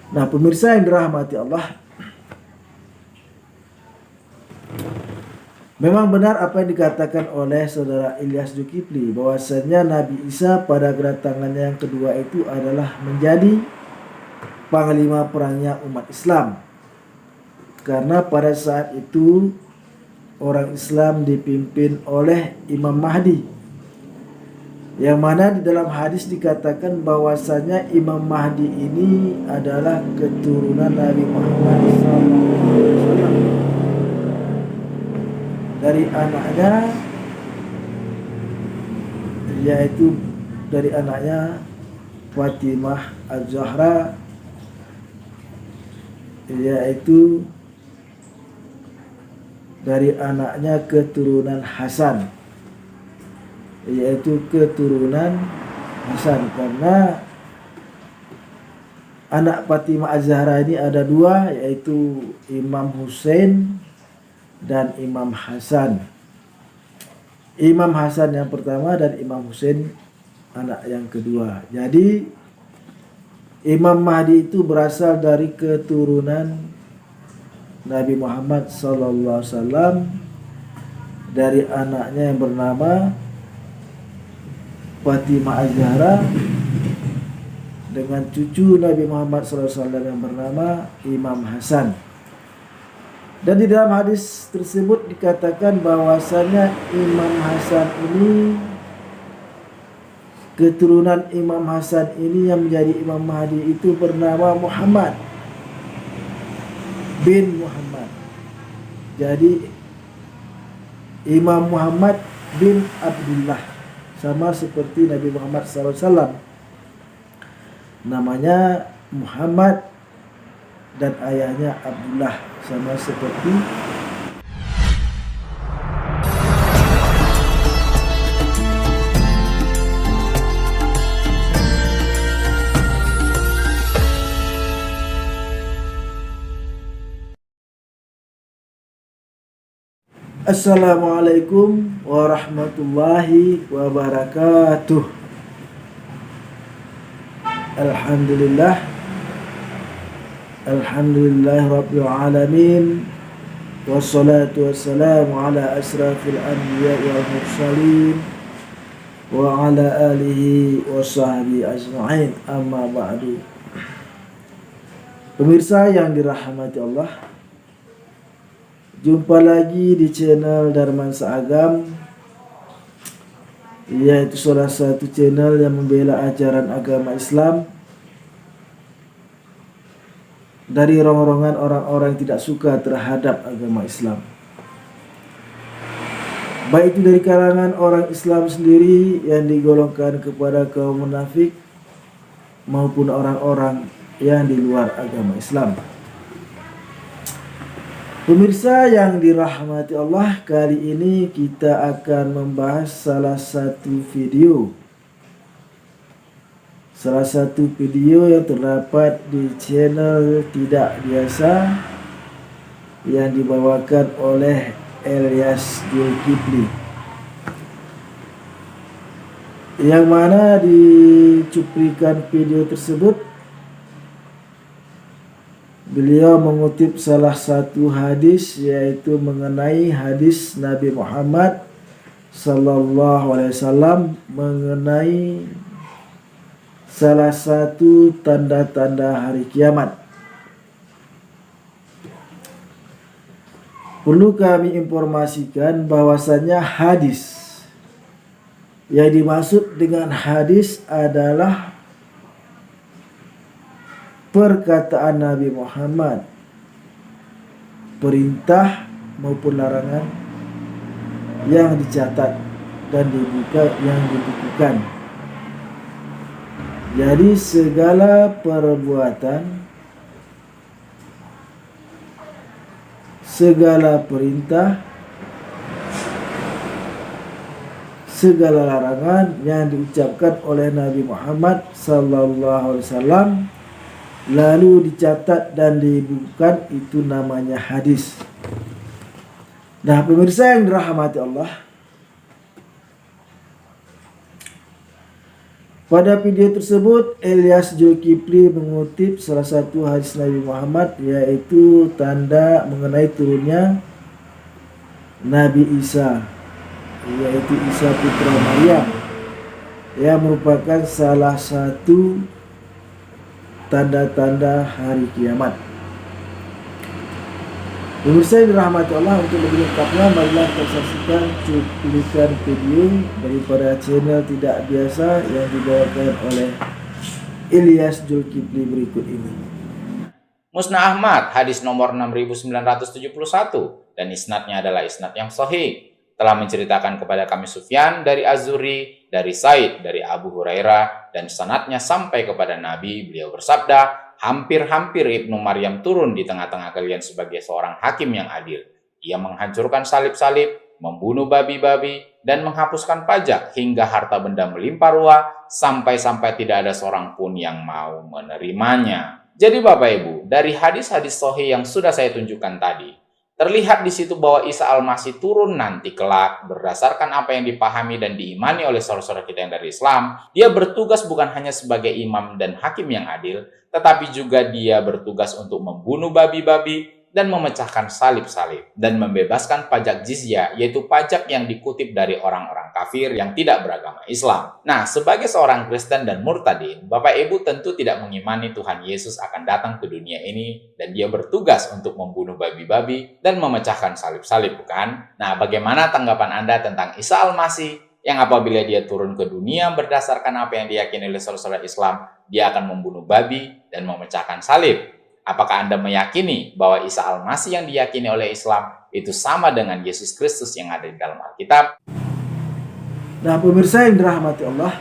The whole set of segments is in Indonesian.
Nah, pemirsa yang dirahmati Allah, memang benar apa yang dikatakan oleh saudara Ilyas Zulkifli bahwasanya Nabi Isa pada kedatangannya yang kedua itu adalah menjadi panglima perangnya umat Islam. Karena pada saat itu orang Islam dipimpin oleh Imam Mahdi, yang mana di dalam hadis dikatakan bahwasanya Imam Mahdi ini adalah keturunan Nabi Muhammad SAW. Dari anaknya, yaitu dari anaknya Fatimah Az-Zahra, yaitu dari anaknya keturunan Hasan, yaitu keturunan Hasan. Karena anak Fatimah Az-Zahra ini ada dua, yaitu Imam Hussein dan Imam Hasan. Imam Hasan yang pertama dan Imam Hussein anak yang kedua. Jadi Imam Mahdi itu berasal dari keturunan Nabi Muhammad SAW, dari anaknya yang bernama Fatimah Az-Zahra dengan cucu Nabi Muhammad SAW yang bernama Imam Hasan. Dan di dalam hadis tersebut dikatakan bahwasanya Imam Hasan ini, keturunan Imam Hasan ini yang menjadi Imam Mahdi itu bernama Muhammad bin Muhammad. Jadi Imam Muhammad bin Abdullah, sama seperti Nabi Muhammad SAW, namanya Muhammad dan ayahnya Abdullah, sama seperti Assalamualaikum warahmatullahi wabarakatuh. Alhamdulillah rabbil alamin, wassalatu wassalamu ala asrafil anbiya wal mursalin wa ala alihi wa sahbihi ajma'in, amma ba'du. Pemirsa yang dirahmati Allah, jumpa lagi di channel Darmansa Agam, yaitu salah satu channel yang membela ajaran agama Islam dari rongrongan orang-orang yang tidak suka terhadap agama Islam, baik itu dari kalangan orang Islam sendiri yang digolongkan kepada kaum munafik maupun orang-orang yang di luar agama Islam. Pemirsa yang dirahmati Allah, kali ini kita akan membahas salah satu video yang terdapat di channel Tidak Biasa yang dibawakan oleh Ilyas Zulkifli, yang mana di cuplikan video tersebut beliau mengutip salah satu hadis, yaitu mengenai hadis Nabi Muhammad SAW mengenai salah satu tanda-tanda hari kiamat. Perlu kami informasikan bahwasanya hadis yang dimaksud dengan hadis adalah perkataan Nabi Muhammad, perintah maupun larangan yang dicatat dan dibukukan. Jadi segala perbuatan, segala perintah, segala larangan yang diucapkan oleh Nabi Muhammad SAW lalu dicatat dan dibukukan, itu namanya hadis. Nah, pemirsa yang dirahmati Allah, Pada video tersebut, Ilyas Zulkifli mengutip salah satu hadis Nabi Muhammad, yaitu tanda mengenai turunnya Nabi Isa, yaitu Isa putra Maryam, yang merupakan salah satu tanda-tanda hari kiamat. Pemirsa yang dirahmati Allah, untuk lebih lengkapnya marilah kita saksikan cuplikan video daripada channel Tidak Biasa yang dibawakan oleh Ilyas Zulkifli berikut ini. Musnad Ahmad hadis nomor 6971 dan isnadnya adalah isnad yang sahih, telah menceritakan kepada kami Sufyan dari Az-Zuhri, dari Said, dari Abu Hurairah, dan sanadnya sampai kepada Nabi. Beliau bersabda, hampir-hampir Ibnu Maryam turun di tengah-tengah kalian sebagai seorang hakim yang adil. Ia menghancurkan salib-salib, membunuh babi-babi, dan menghapuskan pajak hingga harta benda melimpah ruah, sampai-sampai tidak ada seorang pun yang mau menerimanya. Jadi Bapak Ibu, dari hadis-hadis sahih yang sudah saya tunjukkan tadi, terlihat di situ bahwa Isa Al-Masih turun nanti kelak berdasarkan apa yang dipahami dan diimani oleh saudara-saudara kita yang dari Islam. Dia bertugas bukan hanya sebagai imam dan hakim yang adil, tetapi juga dia bertugas untuk membunuh babi-babi dan memecahkan salib-salib dan membebaskan pajak jizyah, yaitu pajak yang dikutip dari orang-orang kafir yang tidak beragama Islam. Nah, sebagai seorang Kristen dan murtadin, Bapak Ibu tentu tidak mengimani Tuhan Yesus akan datang ke dunia ini dan dia bertugas untuk membunuh babi-babi dan memecahkan salib-salib, bukan? Nah, bagaimana tanggapan Anda tentang Isa Al-Masih yang apabila dia turun ke dunia berdasarkan apa yang diyakini oleh saudara-saudara Islam, dia akan membunuh babi dan memecahkan salib? Apakah Anda meyakini bahwa Isa Al-Masih yang diyakini oleh Islam itu sama dengan Yesus Kristus yang ada di dalam Alkitab? Nah, pemirsa yang dirahmati Allah,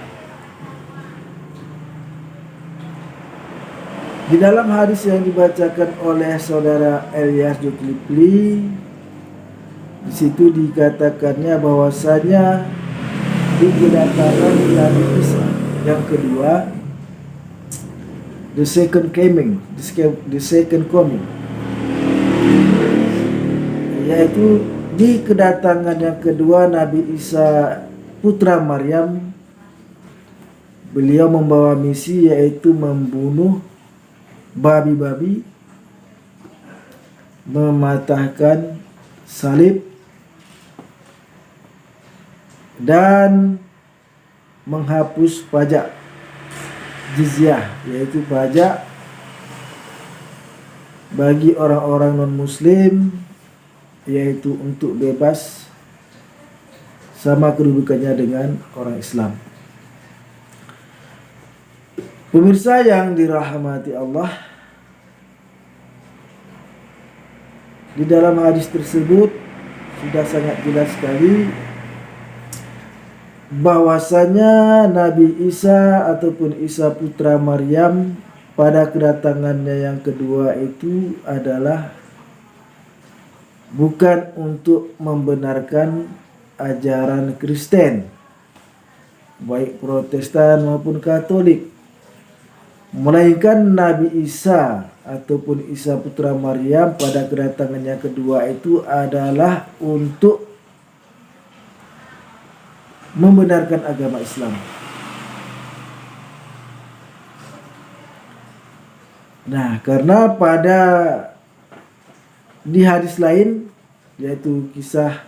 di dalam hadis yang dibacakan oleh saudara Ilyas Zulkifli, di situ dikatakannya bahwasanya di kedatangan Nabi Isa yang kedua, the second coming, yaitu di kedatangan yang kedua Nabi Isa putra Maryam, beliau membawa misi yaitu membunuh babi-babi, mematahkan salib, dan menghapus pajak jizyah, yaitu pajak bagi orang-orang non-muslim, yaitu untuk bebas sama kedudukannya dengan orang Islam. Pemirsa yang dirahmati Allah, di dalam hadis tersebut sudah sangat jelas sekali bahwasanya Nabi Isa ataupun Isa putra Maryam pada kedatangannya yang kedua itu adalah bukan untuk membenarkan ajaran Kristen, baik Protestan maupun Katolik, melainkan Nabi Isa ataupun Isa putra Maryam pada kedatangannya kedua itu adalah untuk membenarkan agama Islam. Nah, karena pada di hadis lain, yaitu kisah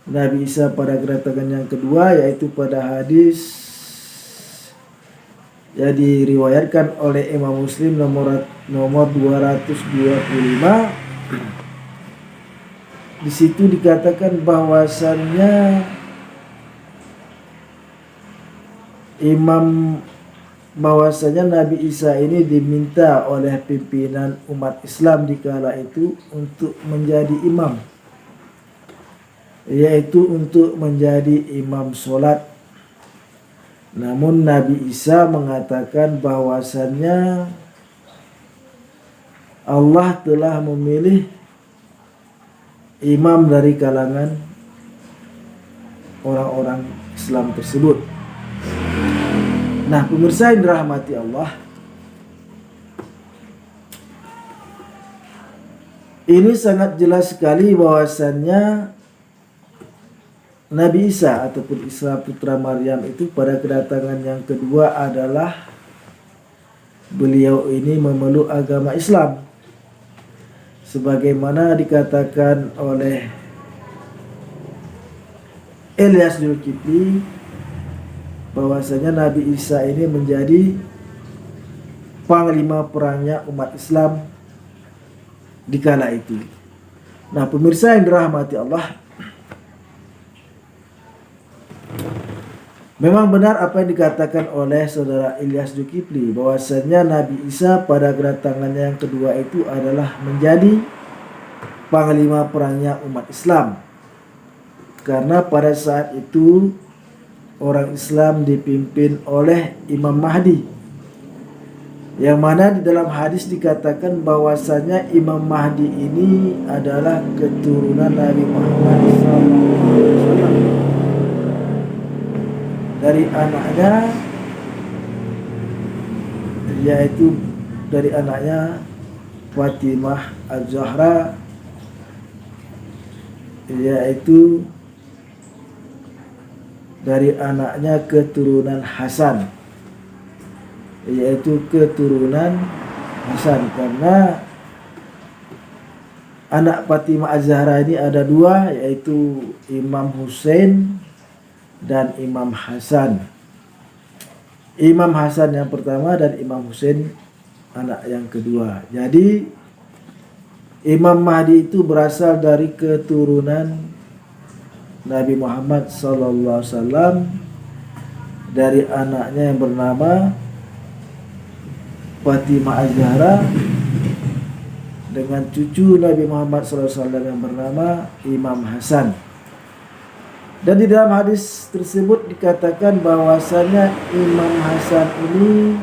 Nabi Isa pada kedatangan yang kedua, yaitu pada hadis yang diriwayatkan oleh Imam Muslim nomor 225, di situ dikatakan bahwasannya bahwasanya Nabi Isa ini diminta oleh pimpinan umat Islam di kala itu untuk menjadi imam, yaitu untuk menjadi imam sholat. Namun Nabi Isa mengatakan bahwasannya Allah telah memilih imam dari kalangan orang-orang Islam tersebut. Nah, pemirsa yang dirahmati Allah, ini sangat jelas sekali bahwasannya Nabi Isa ataupun Isa putra Maryam itu pada kedatangan yang kedua adalah beliau ini memeluk agama Islam, sebagaimana dikatakan oleh Ilyas Zulkifli bahwasanya Nabi Isa ini menjadi panglima perangnya umat Islam di kala itu. Nah, pemirsa yang dirahmati Allah, memang benar apa yang dikatakan oleh saudara Ilyas Zulkifli bahwasanya Nabi Isa pada kedatangannya yang kedua itu adalah menjadi panglima perangnya umat Islam. Karena pada saat itu orang Islam dipimpin oleh Imam Mahdi, yang mana di dalam hadis dikatakan bahwasanya Imam Mahdi ini adalah keturunan Nabi Muhammad SAW. Dari anaknya, yaitu dari anaknya Fatimah Az-Zahra, yaitu dari anaknya keturunan Hasan, yaitu keturunan Hasan, karena anak Fatimah Az-Zahra ini ada dua, yaitu Imam Husain dan Imam Hasan. Imam Hasan yang pertama dan Imam Husain anak yang kedua. Jadi Imam Mahdi itu berasal dari keturunan Nabi Muhammad SAW, dari anaknya yang bernama Fatimah Az-Zahra dengan cucu Nabi Muhammad SAW yang bernama Imam Hasan. Dan di dalam hadis tersebut dikatakan bahwasanya Imam Hasan ini,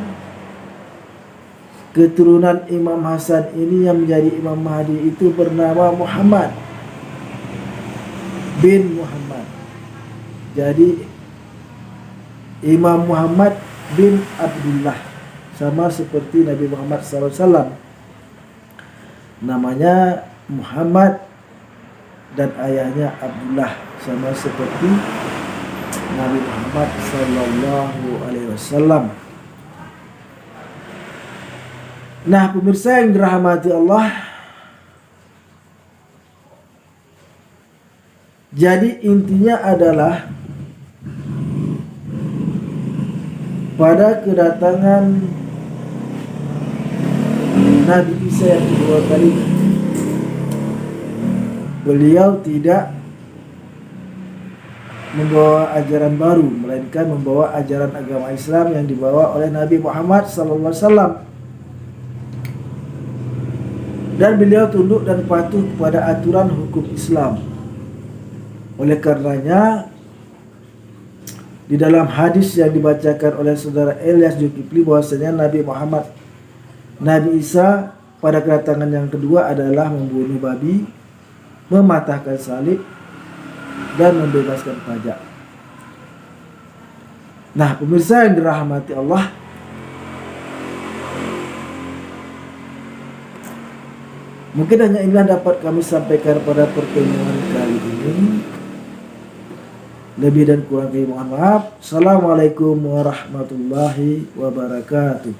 keturunan Imam Hasan ini yang menjadi Imam Mahdi itu bernama Muhammad bin Muhammad. Jadi Imam Muhammad bin Abdullah, sama seperti Nabi Muhammad SAW, namanya Muhammad dan ayahnya Abdullah, sama seperti Nabi Muhammad SAW. Nah, pemirsa yang dirahmati Allah, jadi intinya adalah pada kedatangan Nabi Isa yang kedua kali, beliau tidak membawa ajaran baru, melainkan membawa ajaran agama Islam yang dibawa oleh Nabi Muhammad SAW. Dan beliau tunduk dan patuh kepada aturan hukum Islam. Oleh karenanya, di dalam hadis yang dibacakan oleh saudara Ilyas Zulkifli bahwasanya Nabi Isa pada kedatangan yang kedua adalah membunuh babi, mematahkan salib, dan membebaskan pajak. Nah, pemirsa yang dirahmati Allah, mungkin hanya inilah dapat kami sampaikan pada pertemuan kali ini. Lebih dan kurang kami mohon maaf. Assalamualaikum warahmatullahi wabarakatuh.